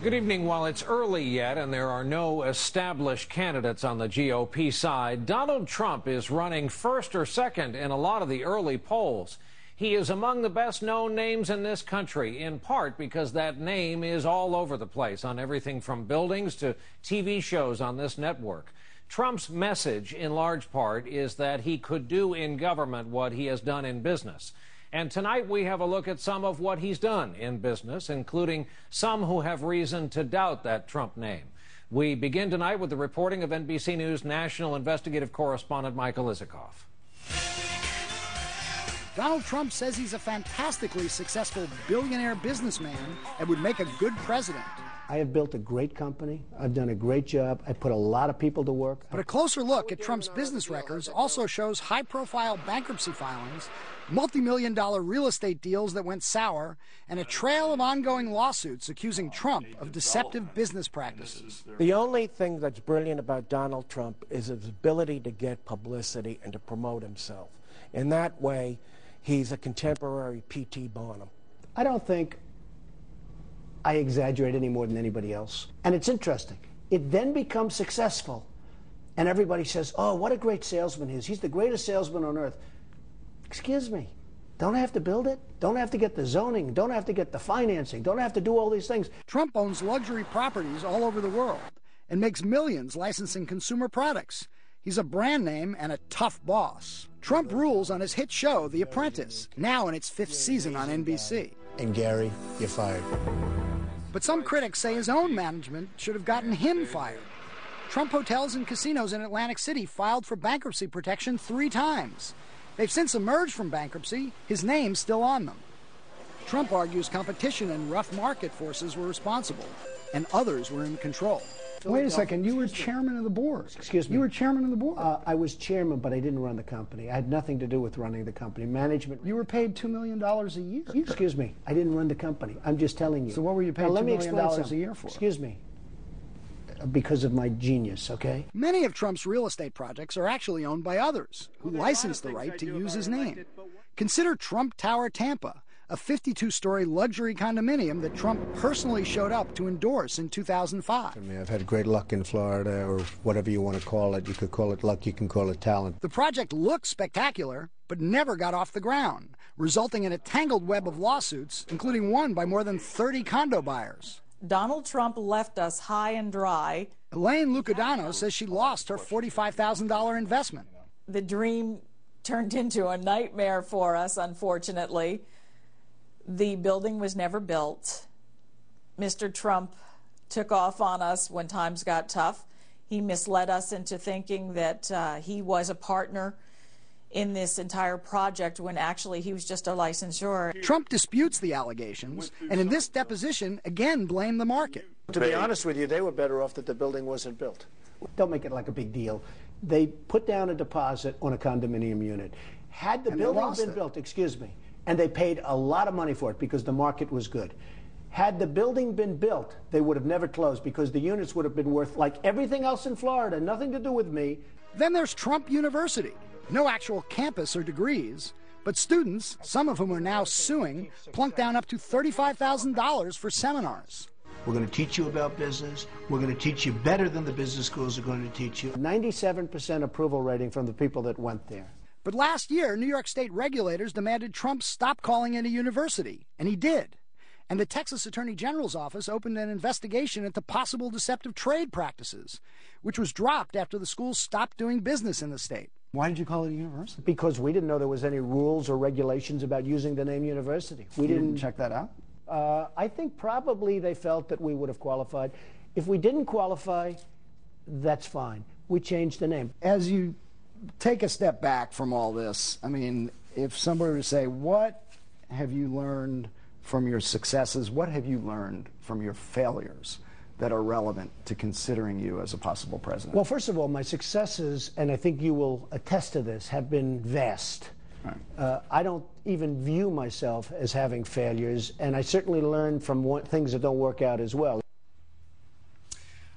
Good evening. While it's early yet and there are no established candidates on the GOP side, Donald Trump is running first or second in a lot of the early polls. He is among the best known names in this country, in part because that name is all over the place on everything from buildings to TV shows on this network. Trump's message, in large part, is that he could do in government what he has done in business. And tonight we have a look at some of what he's done in business, including some who have reason to doubt that Trump name. We begin tonight with the reporting of NBC News national investigative correspondent Michael Isikoff. Donald Trump says he's a fantastically successful billionaire businessman and would make a good president. I have built a great company. I've done a great job. I put a lot of people to work. But a closer look at Trump's business records also shows high-profile bankruptcy filings, multi-million-dollar real estate deals that went sour, and a trail of ongoing lawsuits accusing Trump of deceptive business practices. The only thing that's brilliant about Donald Trump is his ability to get publicity and to promote himself. In that way, he's a contemporary P.T. Barnum. I don't think I exaggerate any more than anybody else. And it's interesting. It then becomes successful, and everybody says, oh, what a great salesman he is. He's the greatest salesman on earth. Excuse me. Don't I have to build it? Don't I have to get the zoning? Don't I have to get the financing? Don't I have to do all these things? Trump owns luxury properties all over the world and makes millions licensing consumer products. He's a brand name and a tough boss. Trump rules on his hit show, The Apprentice, now in its 5th season on NBC. And Gary, you're fired. But some critics say his own management should have gotten him fired. Trump hotels and casinos in Atlantic City filed for bankruptcy protection 3 times. They've since emerged from bankruptcy, his name's still on them. Trump argues competition and rough market forces were responsible, and others were in control. Wait a second, you were chairman of the board. Excuse me. You were chairman of the board. I was chairman, but I didn't run the company. I had nothing to do with running the company. Management. You were paid $2 million a year. Excuse me. I didn't run the company. I'm just telling you. So what were you paid $2 million a year for? Excuse me. Because of my genius, okay? Many of Trump's real estate projects are actually owned by others who license the right to use his name. Consider Trump Tower Tampa, a 52-story luxury condominium that Trump personally showed up to endorse in 2005. I mean, I've had great luck in Florida, or whatever you want to call it. You could call it luck, you can call it talent. The project looked spectacular, but never got off the ground, resulting in a tangled web of lawsuits, including one by more than 30 condo buyers. Donald Trump left us high and dry. Elaine Lucadano says she lost her $45,000 investment. The dream turned into a nightmare for us, unfortunately. The building was never built. Mr. Trump took off on us when times got tough. He misled us into thinking that he was a partner in this entire project when actually he was just a licensor. Trump disputes the allegations, and in this deposition, again blamed the market. To be honest with you, they were better off that the building wasn't built. Don't make it like a big deal. They put down a deposit on a condominium unit. Had the building been built, excuse me, and they paid a lot of money for it because the market was good. Had the building been built, they would have never closed because the units would have been worth, like everything else in Florida, nothing to do with me. Then there's Trump University. No actual campus or degrees, but students, some of whom are now suing, plunked down up to $35,000 for seminars. We're going to teach you about business. We're going to teach you better than the business schools are going to teach you. 97% approval rating from the people that went there. But last year, New York State regulators demanded Trump stop calling it a university, and he did. And the Texas Attorney General's office opened an investigation into possible deceptive trade practices, which was dropped after the school stopped doing business in the state. Why did you call it a university? Because we didn't know there was any rules or regulations about using the name university. We didn't check that out? I think probably they felt that we would have qualified. If we didn't qualify, that's fine. We changed the name. As you take a step back from all this, I mean, if somebody were to say, what have you learned from your successes? What have you learned from your failures that are relevant to considering you as a possible president? Well, first of all, my successes, and I think you will attest to this, have been vast. Right. I don't even view myself as having failures, and I certainly learn from things that don't work out as well.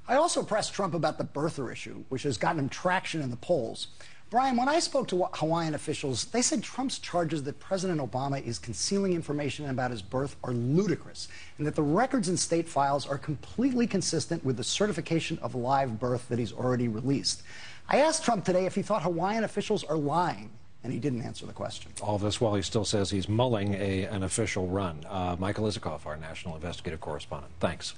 I also pressed Trump about the birther issue, which has gotten him traction in the polls. Brian, when I spoke to Hawaiian officials, they said Trump's charges that President Obama is concealing information about his birth are ludicrous, and that the records in state files are completely consistent with the certification of live birth that he's already released. I asked Trump today if he thought Hawaiian officials are lying, and he didn't answer the question. All this while he still says he's mulling an official run. Michael Isikoff, our national investigative correspondent. Thanks.